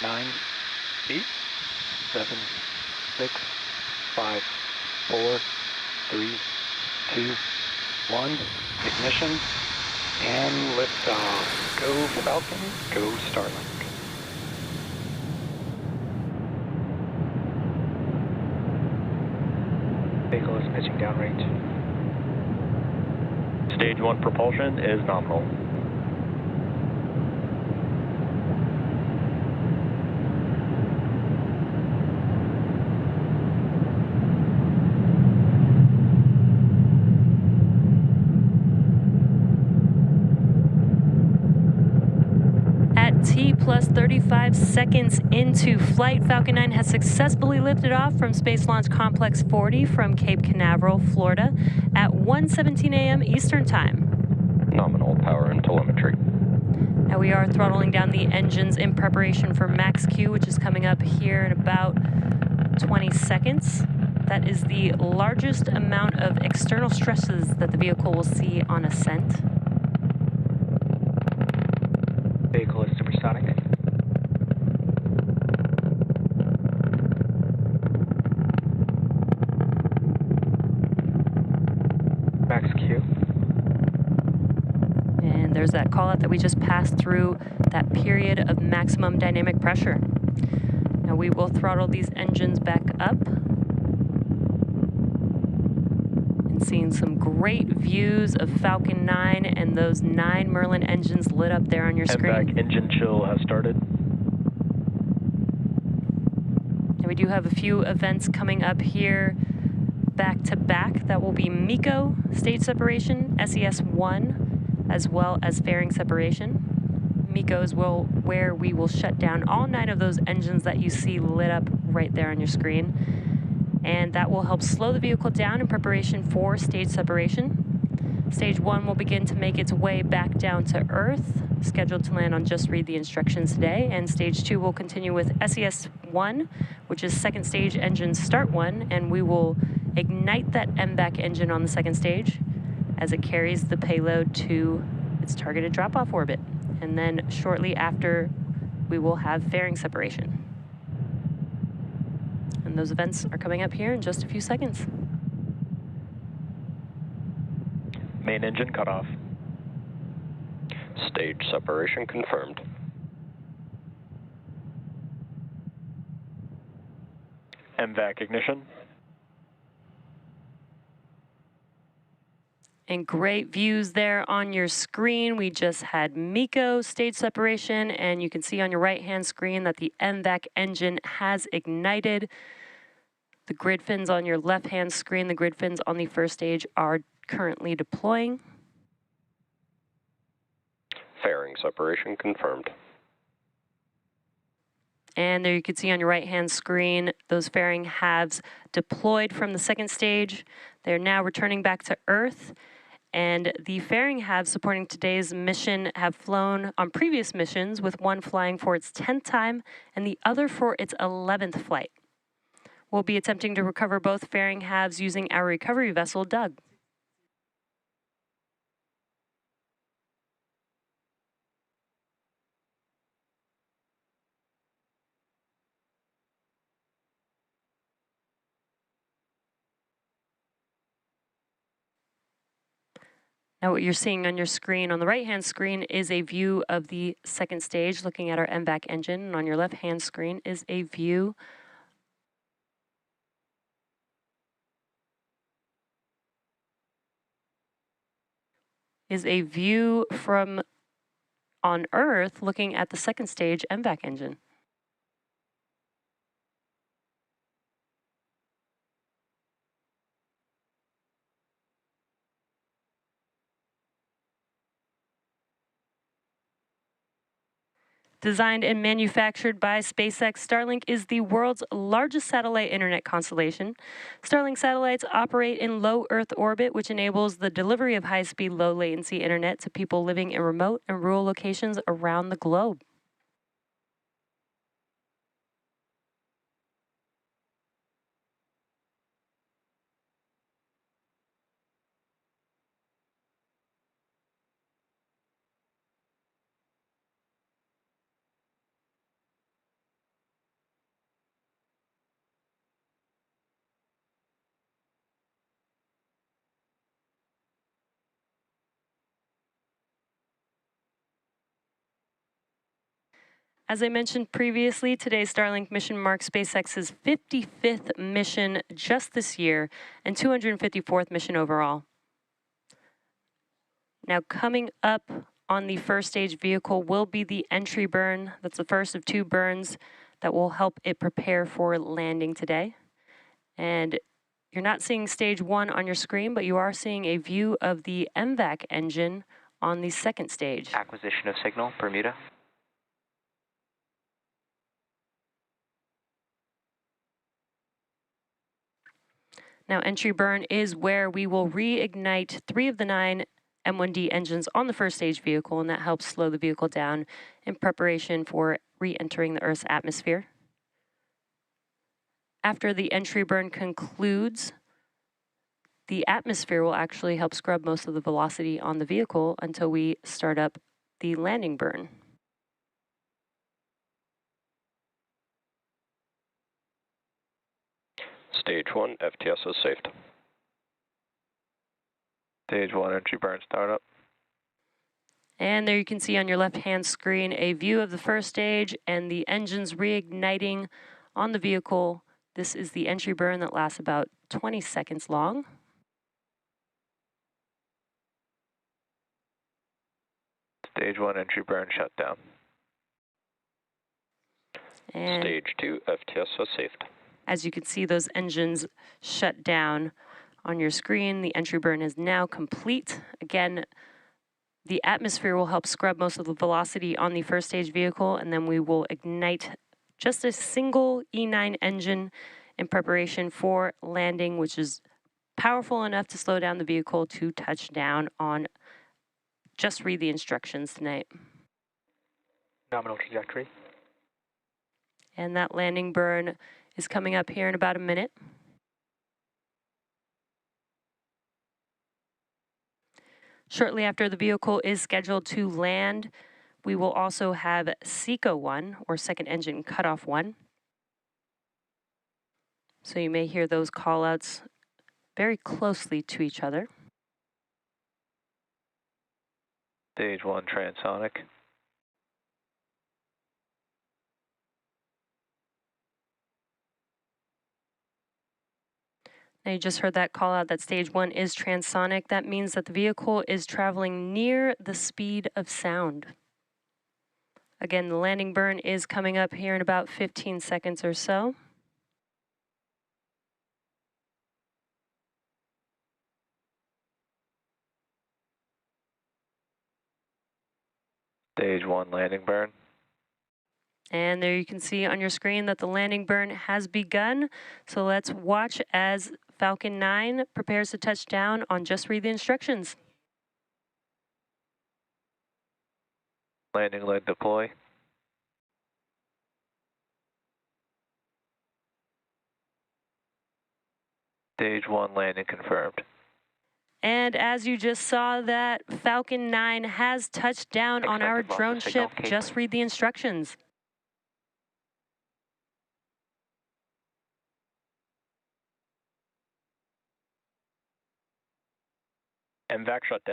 9, 8, 7, 6, 5, 4, 3, 2, 1. Ignition and liftoff. Go Falcon, go Starlink. Vehicle is pitching downrange. Stage 1 propulsion is nominal. At T plus 35 seconds into flight, Falcon 9 has successfully lifted off from Space Launch Complex 40 from Cape Canaveral, Florida at 1:17 a.m. Eastern Time. Nominal power and telemetry. Now we are throttling down the engines in preparation for max Q, which is coming up here in about 20 seconds. That is the largest amount of external stresses that the vehicle will see on ascent. Vehicle is supersonic. Max Q. And there's that call out that we just passed through that period of maximum dynamic pressure. Now we will throttle these engines back up. And seeing some great views of Falcon 9 and those 9 Merlin engines lit up there on your screen. MVAC engine chill has started. And we do have a few events coming up here back to back. That will be MECO stage separation, SES-1, as well as fairing separation. MECO is where we will shut down all 9 of those engines that you see lit up right there on your screen. And that will help slow the vehicle down in preparation for stage separation. Stage 1 will begin to make its way back down to Earth, scheduled to land on Just Read the Instructions today. And Stage 2 will continue with SES-1, which is second stage engine start 1, and we will ignite that MVAC engine on the second stage as it carries the payload to its targeted drop-off orbit. And then shortly after, we will have fairing separation. And those events are coming up here in just a few seconds. Main engine cut off. Stage separation confirmed. MVAC ignition. And great views there on your screen. We just had MECO stage separation, and you can see on your right-hand screen that the MVAC engine has ignited. The grid fins on your left-hand screen, the grid fins on the first stage are currently deploying. Fairing separation confirmed. And there you can see on your right-hand screen, those fairing halves deployed from the second stage. They're now returning back to Earth. And the fairing halves supporting today's mission have flown on previous missions, with one flying for its 10th time and the other for its 11th flight. We'll be attempting to recover both fairing halves using our recovery vessel, Doug. Now what you're seeing on your screen, on the right-hand screen, is a view of the second stage looking at our MVAC engine. And on your left-hand screen is a view from on Earth looking at the second stage MVAC engine. Designed and manufactured by SpaceX, Starlink is the world's largest satellite internet constellation. Starlink satellites operate in low Earth orbit, which enables the delivery of high-speed, low-latency internet to people living in remote and rural locations around the globe. As I mentioned previously, today's Starlink mission marks SpaceX's 55th mission just this year and 254th mission overall. Now, coming up on the first stage vehicle will be the entry burn. That's the first of 2 burns that will help it prepare for landing today. And you're not seeing stage 1 on your screen, but you are seeing a view of the MVAC engine on the second stage. Acquisition of signal, Bermuda. Now, entry burn is where we will reignite 3 of the 9 M1D engines on the first stage vehicle, and that helps slow the vehicle down in preparation for re-entering the Earth's atmosphere. After the entry burn concludes, the atmosphere will actually help scrub most of the velocity on the vehicle until we start up the landing burn. Stage 1, FTS is saved. Stage 1 entry burn startup. And there you can see on your left-hand screen a view of the first stage and the engines reigniting on the vehicle. This is the entry burn that lasts about 20 seconds long. Stage 1 entry burn shutdown. And Stage 2, FTS is saved. as you can see, those engines shut down on your screen. The entry burn is now complete. Again, the atmosphere will help scrub most of the velocity on the first stage vehicle, and then we will ignite just a single E9 engine in preparation for landing, which is powerful enough to slow down the vehicle to touch down on Just Read the Instructions tonight. Nominal trajectory. And that landing burn is coming up here in about a minute. Shortly after the vehicle is scheduled to land, we will also have SECO 1, or second engine cutoff 1. So you may hear those callouts very closely to each other. Stage 1 transonic. Now you just heard that call out that stage 1 is transonic. That means that the vehicle is traveling near the speed of sound. Again, the landing burn is coming up here in about 15 seconds or so. Stage 1 landing burn. And there you can see on your screen that the landing burn has begun. So let's watch as Falcon 9 prepares to touch down on Just Read the Instructions. Landing leg deploy. Stage 1 landing confirmed. And as you just saw, that Falcon 9 has touched down on our Expected loss drone of signal, ship. Cape. Just Read the Instructions. MVAC shutdown.